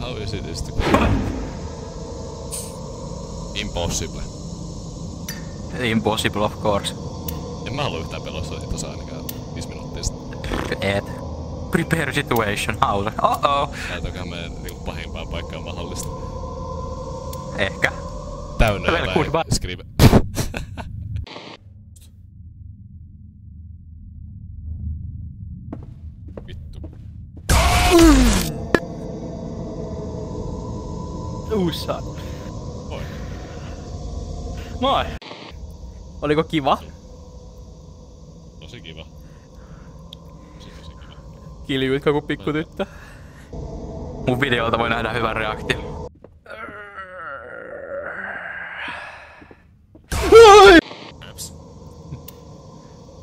How is it is impossible. Impossible of course. En mä halua yhtään pelossa tossa ainakaan 5 minuuttia sitten. Et. Prepare situation, hausa. Oh. Näytäkää meidän niinku pahimpaan paikkaan mahdollista. Ehkä. Täynnä jotain skrive. Vittu. Uussa. Moi. Moi. Oliko kiva? Tosi kiva. Tosi kiva. Kiljuitko kuin pikkutyttö? Mun videolta voi nähdä hyvän reaktion.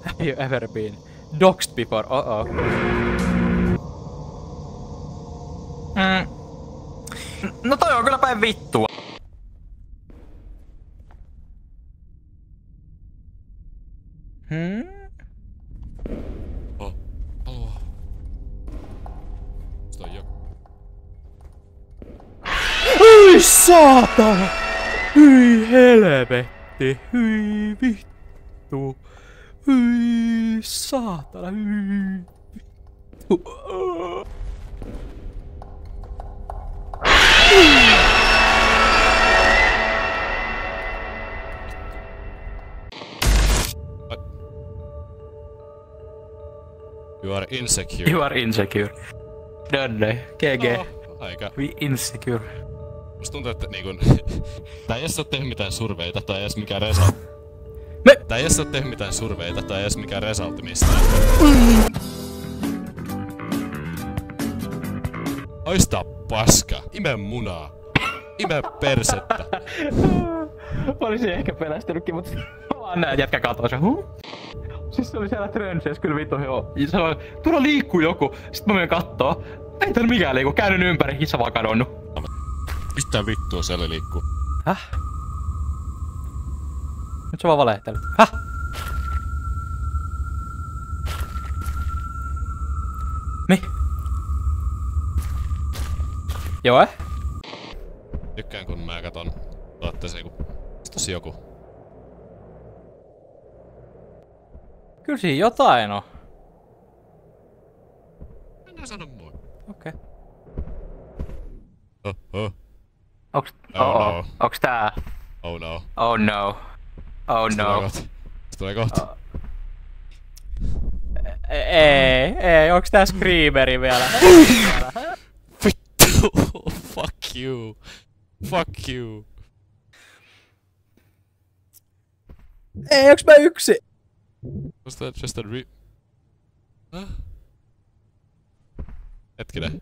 Have you ever been doxed before? No toi on kyllä päin vittua. Sitä on jo. Hyi saatana! Hyi helvetti! Hyi vittu! Hyi saatana! Hyi vittu! You are insecure. You are insecure. Done. GG. Aika. We insecure. Musta tuntuu, että niinkun... Tää ei edes oo tehnyt mitään surveita tai edes mikään result. Tää ei edes oo tehnyt mitään surveita tai edes mikään result mistään. Haistaa paska. Ime munaa. Ime persettä. Olisin ehkä pelästynytkin, mutta vaan näin jätkä katosi. Siis se oli siellä trönsissä, kyllä vittu joo. Sanoi, tuolla liikkuu joku. Sitten mä menen kattoo. Ei täällä mikään liiku. Käänny ympäri, hissa vaan kadonnut. Mistä vittua siellä liikkuu? Häh? Nyt se vaan valehteli. Häh? Mi? Joo Tykkään kun mä katon tuotteeseen kun... Tossa joku. Kyllä siinä jotain on. Mennään sano moi. Okei. No. Onks tää? Oh no. Oh no. Oh no. Se tulee kohta. Ei, onks tää Screameri vielä? Vittu! Fuck you. Fuck you. Ei, onks mä yksi? Was that just a Hetkinen.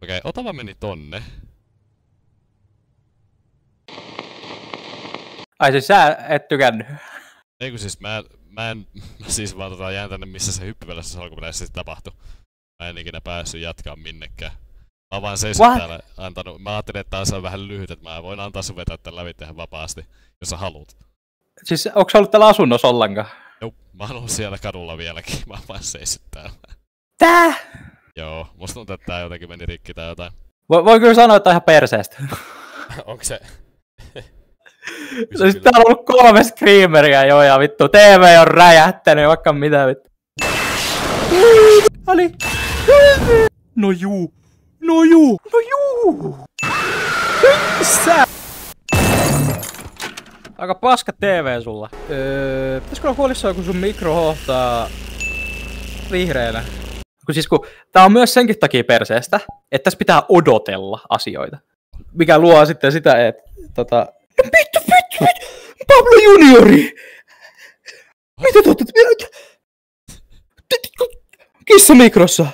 Okei, Otava meni tonne. Ai siis sä et tykännyt? Ei kun siis mä siis vaan jään tänne missä se hyppyvälässä alkuperäisesti sitten tapahtui. Mä en ikinä päässyt jatkaa minnekään. Mä oon vaan seissyt täällä antanut. Mä ajattelin, että taas on vähän lyhyt, että mä voin antaa sun vetää tän lävitse ihan vapaasti, jos sä haluut. Siis onks sä ollut täällä asunnossa ollenkaan? Joo, mä oon ollut siellä kadulla vieläkin. Mä oon vaan seissyt täällä. Tää? Joo, musta tuntuu, että tää jotenkin meni rikki tai jotain. Voi kyllä sanoa, että on ihan perseestä. Onko se? Siis täällä on ollut 3 Screameria jo ja vittu TV on räjähtänyt vaikka mitä vittu. Ali. No juu. No juu. No juu. Missä? Aika paska TV sulla. Pitäisikö olla huolissaan kun sun mikro hohtaa vihreänä? Kun tää on myös senkin takia perseestä, että tässä pitää odotella asioita. Mikä luo sitten sitä, että Vittu! Pablo Juniori! Mitä te ootte? Kissa mikrossa!